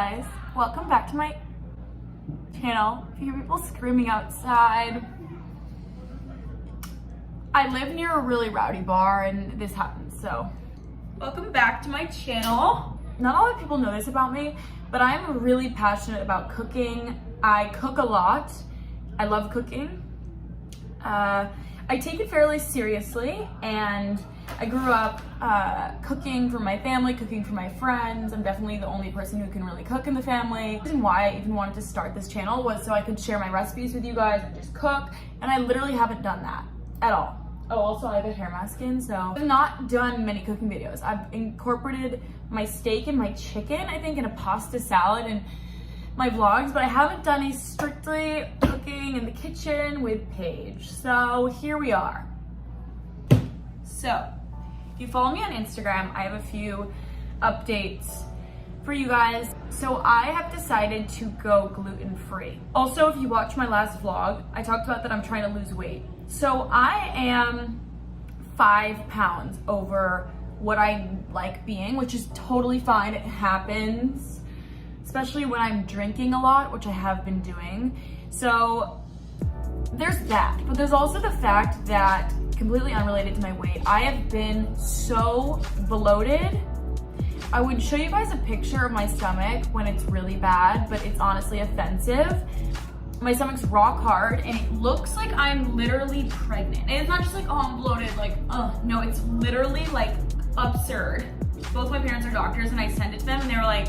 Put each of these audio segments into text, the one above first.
guys, welcome back to my channel. If you hear people screaming outside, I live near a really rowdy bar and this happens, so welcome back to my channel. Not a lot of people know this about me, but I'm really passionate about cooking. I cook a lot. I love cooking. I take it fairly seriously, and I grew up cooking for my family, cooking for my friends. I'm definitely the only person who can really cook in the family. The reason why I even wanted to start this channel was so I could share my recipes with you guys and just cook, and I literally haven't done that at all. Oh, also I have a hair mask in, so I've not done many cooking videos. I've incorporated my steak and my chicken, I think, in a pasta salad and my vlogs, but I haven't done a strictly cooking in the kitchen with Paige. So here we are. So if you follow me on Instagram, I have a few updates for you guys. So I have decided to go gluten-free. Also, if you watch my last vlog, I talked about that I'm trying to lose weight. So I am 5 pounds over what I like being, which is totally fine. It happens, especially when I'm drinking a lot, which I have been doing. So there's that, but there's also the fact that, completely unrelated to my weight, I have been so bloated. I would show you guys a picture of my stomach when it's really bad, but it's honestly offensive. My stomach's rock hard and it looks like I'm literally pregnant. And it's not just like, oh, I'm bloated, like, no, it's literally like absurd. Both my parents are doctors and I sent it to them and they were like,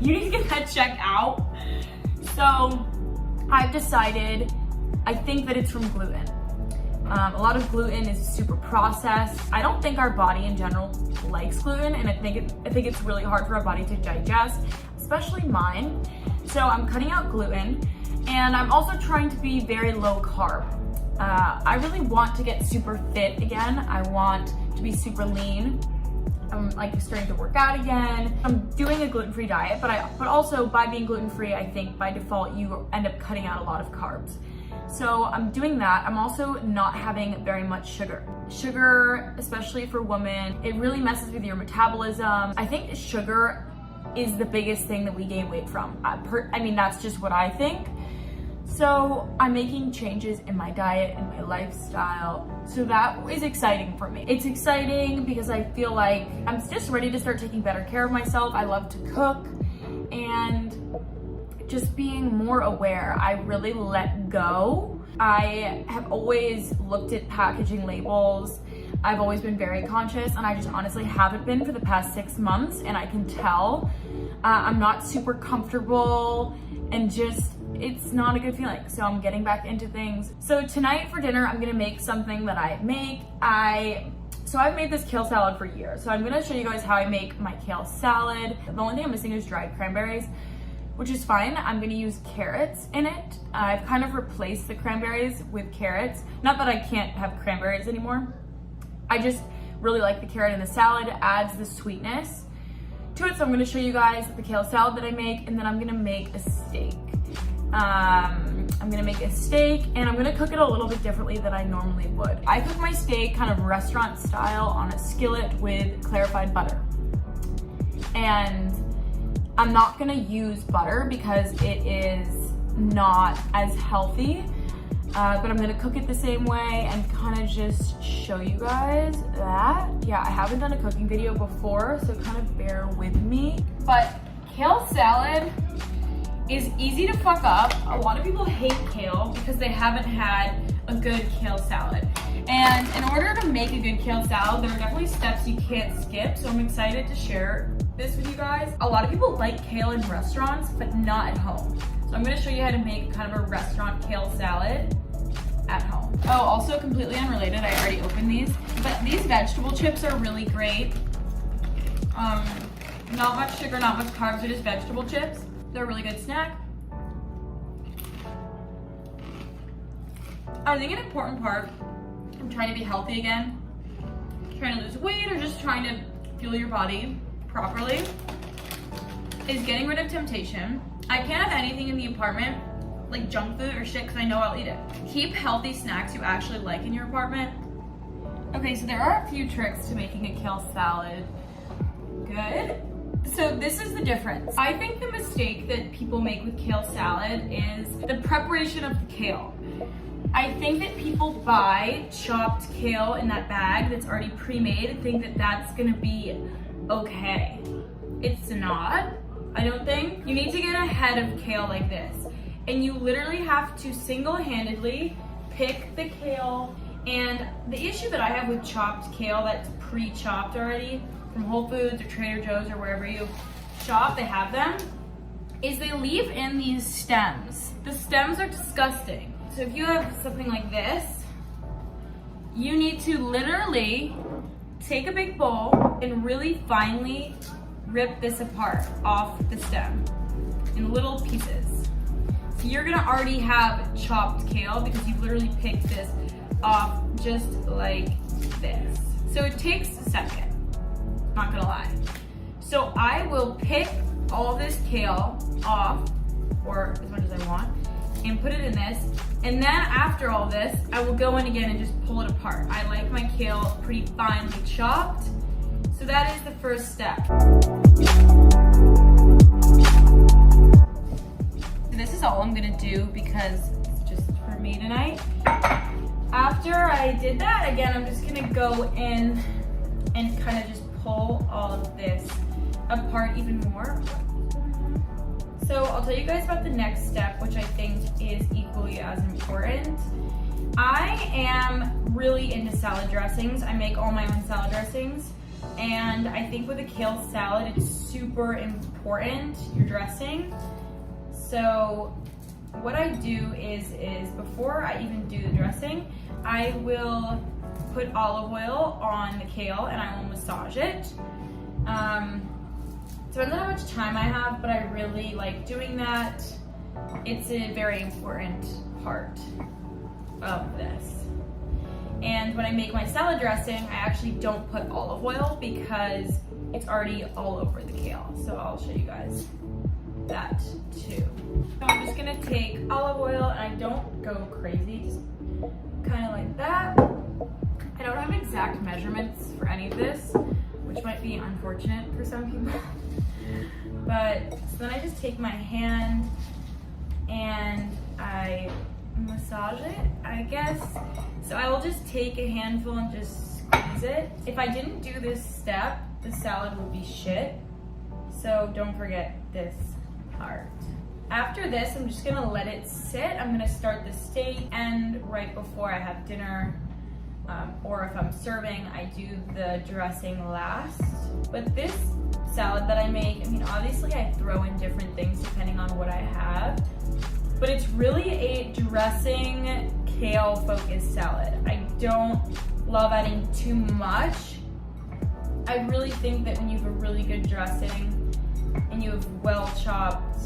you need to get that checked out. So I've decided, I think that it's from gluten. A lot of gluten is super processed. I don't think our body in general likes gluten, and I think it's really hard for our body to digest, especially mine. So I'm cutting out gluten, and I'm also trying to be very low carb. I really want to get super fit again. I want to be super lean. I'm like starting to work out again. I'm doing a gluten-free diet, but also by being gluten-free, I think by default you end up cutting out a lot of carbs. So I'm doing that. I'm also not having very much sugar. Sugar, especially for women, it really messes with your metabolism. I think sugar is the biggest thing that we gain weight from. I mean, that's just what I think. So I'm making changes in my diet and my lifestyle. So that is exciting for me. It's exciting because I feel like I'm just ready to start taking better care of myself. I love to cook, and just being more aware. I really let go. I have always looked at packaging labels. I've always been very conscious, and I just honestly haven't been for the past 6 months, and I can tell I'm not super comfortable, and just it's not a good feeling. So I'm getting back into things. So tonight for dinner, I'm gonna make something that I make. So I've made this kale salad for years. So I'm gonna show you guys how I make my kale salad. The only thing I'm missing is dried cranberries, which is fine. I'm gonna use carrots in it. I've kind of replaced the cranberries with carrots. Not that I can't have cranberries anymore. I just really like the carrot in the salad. It adds the sweetness to it. So I'm gonna show you guys the kale salad that I make, and then I'm gonna make a steak. I'm gonna make a steak, and I'm gonna cook it a little bit differently than I normally would. I cook my steak kind of restaurant style on a skillet with clarified butter. And I'm not gonna use butter because it is not as healthy, but I'm gonna cook it the same way and kind of just show you guys that. Yeah, I haven't done a cooking video before, so kind of bear with me. But kale salad is easy to fuck up. A lot of people hate kale because they haven't had a good kale salad. And in order to make a good kale salad, there are definitely steps you can't skip, so I'm excited to share this with you guys. A lot of people like kale in restaurants, but not at home. So I'm gonna show you how to make kind of a restaurant kale salad at home. Oh, also completely unrelated, I already opened these, but these vegetable chips are really great. Not much sugar, not much carbs, they're just vegetable chips. They're a really good snack. I think an important part of trying to be healthy again, trying to lose weight, or just trying to fuel your body properly, is getting rid of temptation. I can't have anything in the apartment, like junk food or shit, because I know I'll eat it. Keep healthy snacks you actually like in your apartment. Okay, so there are a few tricks to making a kale salad good. So this is the difference. I think the mistake that people make with kale salad is the preparation of the kale. I think that people buy chopped kale in that bag that's already pre-made and think that that's gonna be okay. It's not, I don't think. You need to get a head of kale like this, and you literally have to single-handedly pick the kale. And the issue that I have with chopped kale that's pre-chopped already from Whole Foods or Trader Joe's or wherever you shop, they have them, is they leave in these stems. The stems are disgusting. So if you have something like this, you need to literally take a big bowl and really finely rip this apart off the stem in little pieces. So you're gonna already have chopped kale because you've literally picked this off just like this. So it takes a second, not gonna lie. So I will pick all this kale off, or as much as I want, and put it in this. And then after all this, I will go in again and just pull it apart. I like my kale pretty finely chopped. So that is the first step. This is all I'm gonna do because it's just for me tonight. After I did that, again, I'm just gonna go in and kind of just pull all of this apart even more. So I'll tell you guys about the next step, which I think is equally as important. I am really into salad dressings. I make all my own salad dressings. And I think with a kale salad, it's super important, your dressing. So what I do is before I even do the dressing, I will put olive oil on the kale and I will massage it. Depends on how much time I have, but I really like doing that. It's a very important part of this. And when I make my salad dressing, I actually don't put olive oil because it's already all over the kale. So I'll show you guys that too. So I'm just gonna take olive oil and I don't go crazy, just kind of like that. I don't have exact measurements for any of this, which might be unfortunate for some people. But so then I just take my hand and I massage it, I guess. So I will just take a handful and just squeeze it. If I didn't do this step, the salad would be shit. So don't forget this part. After this, I'm just gonna let it sit. I'm gonna start the steak, and right before I have dinner, or if I'm serving, I do the dressing last. But this salad that I make, I mean, obviously I throw in different things depending on what I have, but it's really a dressing, kale focused salad. I don't love adding too much. I really think that when you have a really good dressing and you have well chopped,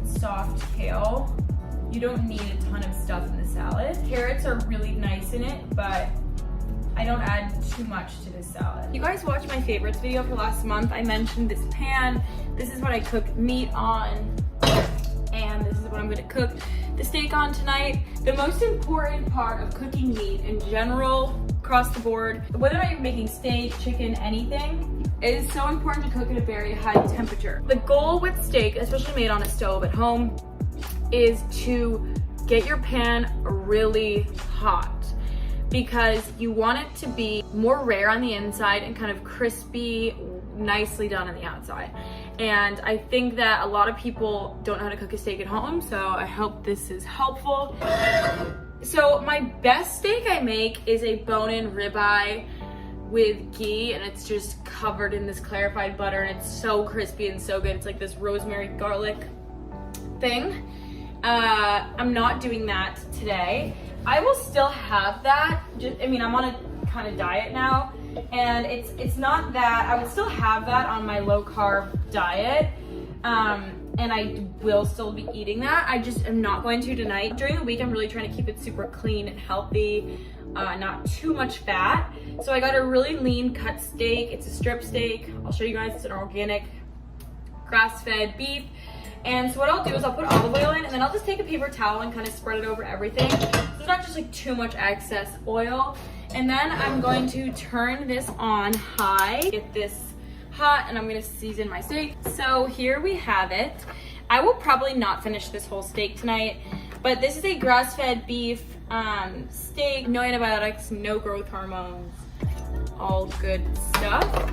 soft kale, you don't need a ton of stuff in the salad. Carrots are really nice in it, but I don't add too much to this salad. You guys watched my favorites video for last month. I mentioned this pan. This is what I cook meat on, and this is what I'm gonna cook the steak on tonight. The most important part of cooking meat in general, across the board, whether or not you're making steak, chicken, anything, it is so important to cook at a very high temperature. The goal with steak, especially made on a stove at home, is to get your pan really hot, because you want it to be more rare on the inside and kind of crispy, nicely done on the outside. And I think that a lot of people don't know how to cook a steak at home, so I hope this is helpful. So my best steak I make is a bone-in ribeye with ghee, and it's just covered in this clarified butter, and it's so crispy and so good. It's like this rosemary garlic thing. I'm not doing that today. I will still have that. I mean, I'm on a kind of diet now, and it's not that. I would still have that on my low carb diet, and I will still be eating that. I just am not going to tonight. During the week, I'm really trying to keep it super clean and healthy, not too much fat. So I got a really lean cut steak. It's a strip steak. I'll show you guys. It's an organic grass-fed beef. And so what I'll do is I'll put olive oil in, and then I'll just take a paper towel and kind of spread it over everything. So there's not just like too much excess oil. And then I'm going to turn this on high, get this hot and I'm gonna season my steak. So here we have it. I will probably not finish this whole steak tonight, but this is a grass-fed beef steak, no antibiotics, no growth hormones, all good stuff.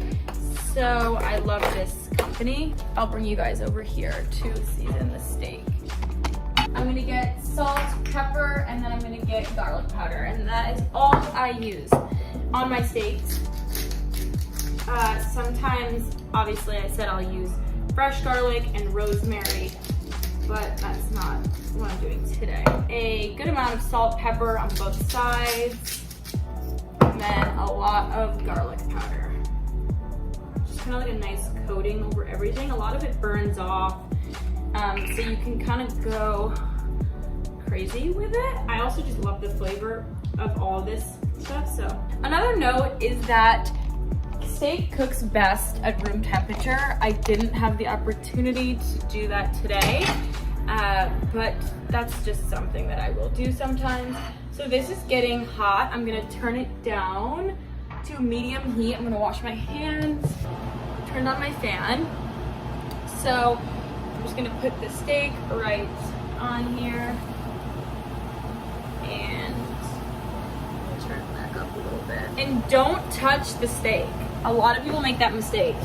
So I love this company. I'll bring you guys over here to season the steak. I'm gonna get salt, pepper, and then I'm gonna get garlic powder, and that is all I use on my steaks. Sometimes, obviously I said I'll use fresh garlic and rosemary, but that's not what I'm doing today. A good amount of salt, pepper on both sides, and then a lot of garlic powder. Just kind of like a nice coating over everything. A lot of it burns off, so you can kind of go crazy with it. I also just love the flavor of all this stuff. So another note is that steak cooks best at room temperature. I didn't have the opportunity to do that today, but that's just something that I will do sometimes. So this is getting hot. I'm gonna turn it down to medium heat. I'm gonna wash my hands, turn on my fan. So I'm just gonna put the steak right on here and turn it back up a little bit. And don't touch the steak. A lot of people make that mistake.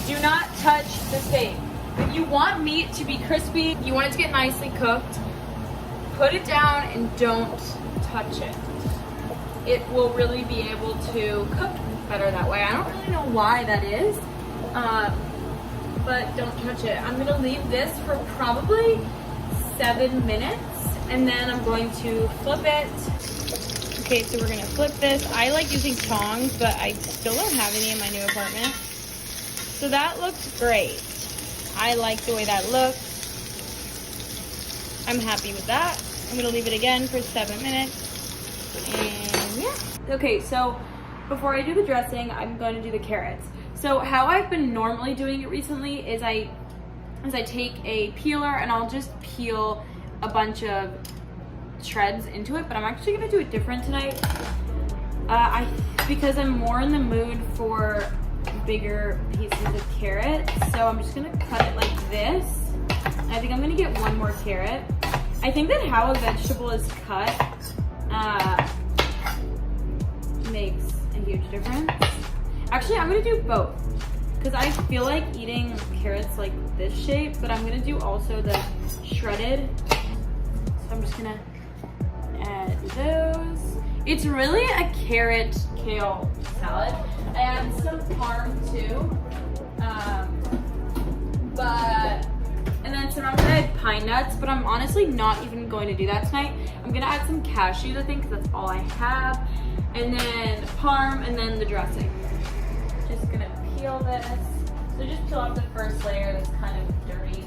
Do not touch the steak. If you want meat to be crispy, you want it to get nicely cooked, put it down and don't touch it. It will really be able to cook better that way. I don't really know why that is, but don't touch it. I'm gonna leave this for probably 7 minutes and then I'm going to flip it. Okay, so we're gonna flip this. I like using tongs, but I still don't have any in my new apartment. So that looks great. I like the way that looks. I'm happy with that. I'm gonna leave it again for 7 minutes. And yeah. Okay, so before I do the dressing, I'm gonna do the carrots. So how I've been normally doing it recently is I take a peeler and I'll just peel a bunch of shreds into it, but I'm actually gonna do it different tonight. Because I'm more in the mood for bigger pieces of carrot, so I'm just gonna cut it like this. I think I'm gonna get one more carrot. I think that how a vegetable is cut makes a huge difference. Actually, I'm gonna do both because I feel like eating carrots like this shape, but I'm gonna do also the shredded. So I'm just gonna add those. It's really a carrot kale salad. I add some parm too, and then sometimes I add pine nuts, but I'm honestly not even going to do that tonight. I'm gonna add some cashews, I think, because that's all I have, and then parm, and then the dressing. Just gonna peel this. So just peel off the first layer that's kind of dirty.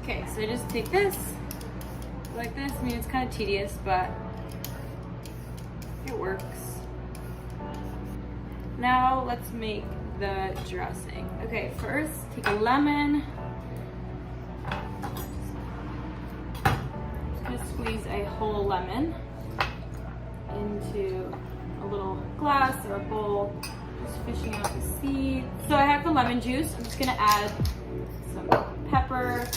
Okay, so I just take this like this. I mean, it's kind of tedious, but it works. Now let's make the dressing. Okay, first take a lemon. Just gonna squeeze a whole lemon into a little glass or a bowl, just fishing out the seeds. So I have the lemon juice. I'm just gonna add some pepper,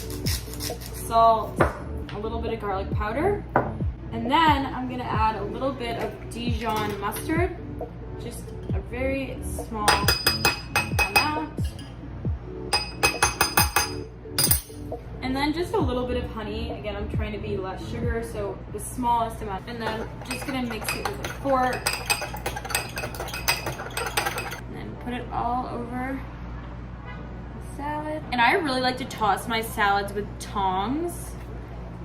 salt, a little bit of garlic powder, and then I'm gonna add a little bit of Dijon mustard, just a very small amount. And then just a little bit of honey. Again, I'm trying to be less sugar, so the smallest amount. And then just gonna mix it with a fork. And then put it all over the salad. And I really like to toss my salads with tongs,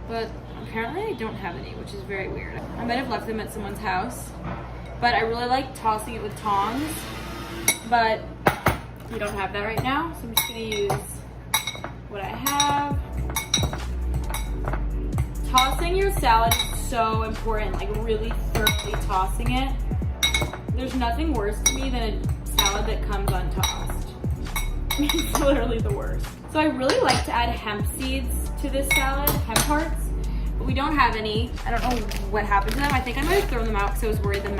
but apparently I don't have any, which is very weird. I might have left them at someone's house, but I really like tossing it with tongs, but we don't have that right now, so I'm just gonna use what I have. Tossing your salad is so important, like really thoroughly tossing it. There's nothing worse to me than a salad that comes untossed. It's literally the worst. So I really like to add hemp seeds to this salad, hemp hearts, but we don't have any. I don't know what happened to them. I think I might have thrown them out because I was worried I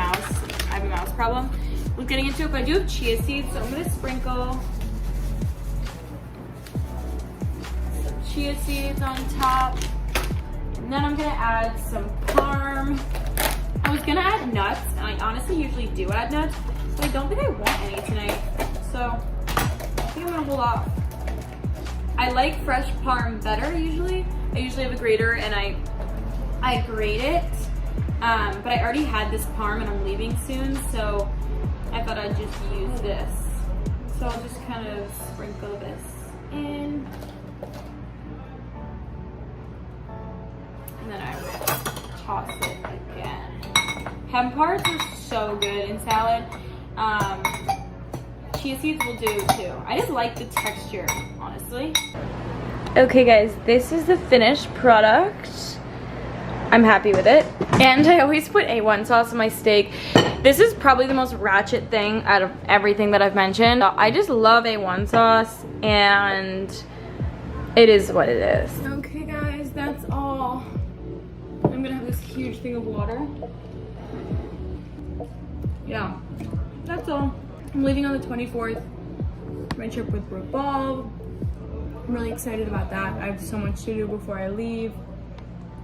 have a mouse problem. with getting into it, but I do have chia seeds, so I'm gonna sprinkle some chia seeds on top. And then I'm gonna add some parm. I was gonna add nuts, and I honestly usually do add nuts, but I don't think I want any tonight. So I think I'm gonna hold off. I like fresh parm better usually. I usually have a grater and I grate it, but I already had this parm and I'm leaving soon, so I thought I'd just use this. So I'll just kind of sprinkle this in. And then I will toss it again. Hemp hearts are so good in salad. Chia seeds will do too. I just like the texture, honestly. Okay guys, this is the finished product. I'm happy with it. And I always put A1 sauce on my steak. This is probably the most ratchet thing out of everything that I've mentioned. I just love A1 sauce, and it is what it is. Okay guys, that's all. I'm gonna have this huge thing of water. Yeah, that's all. I'm leaving on the 24th, my trip with Revolve. I'm really excited about that. I have so much to do before I leave,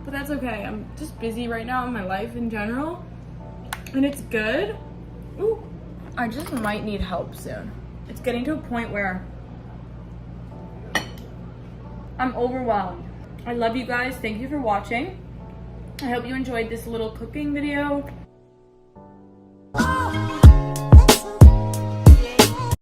but that's okay. I'm just busy right now in my life in general, and it's good. Ooh, I just might need help soon. It's getting to a point where I'm overwhelmed. I love you guys. Thank you for watching. I hope you enjoyed this little cooking video.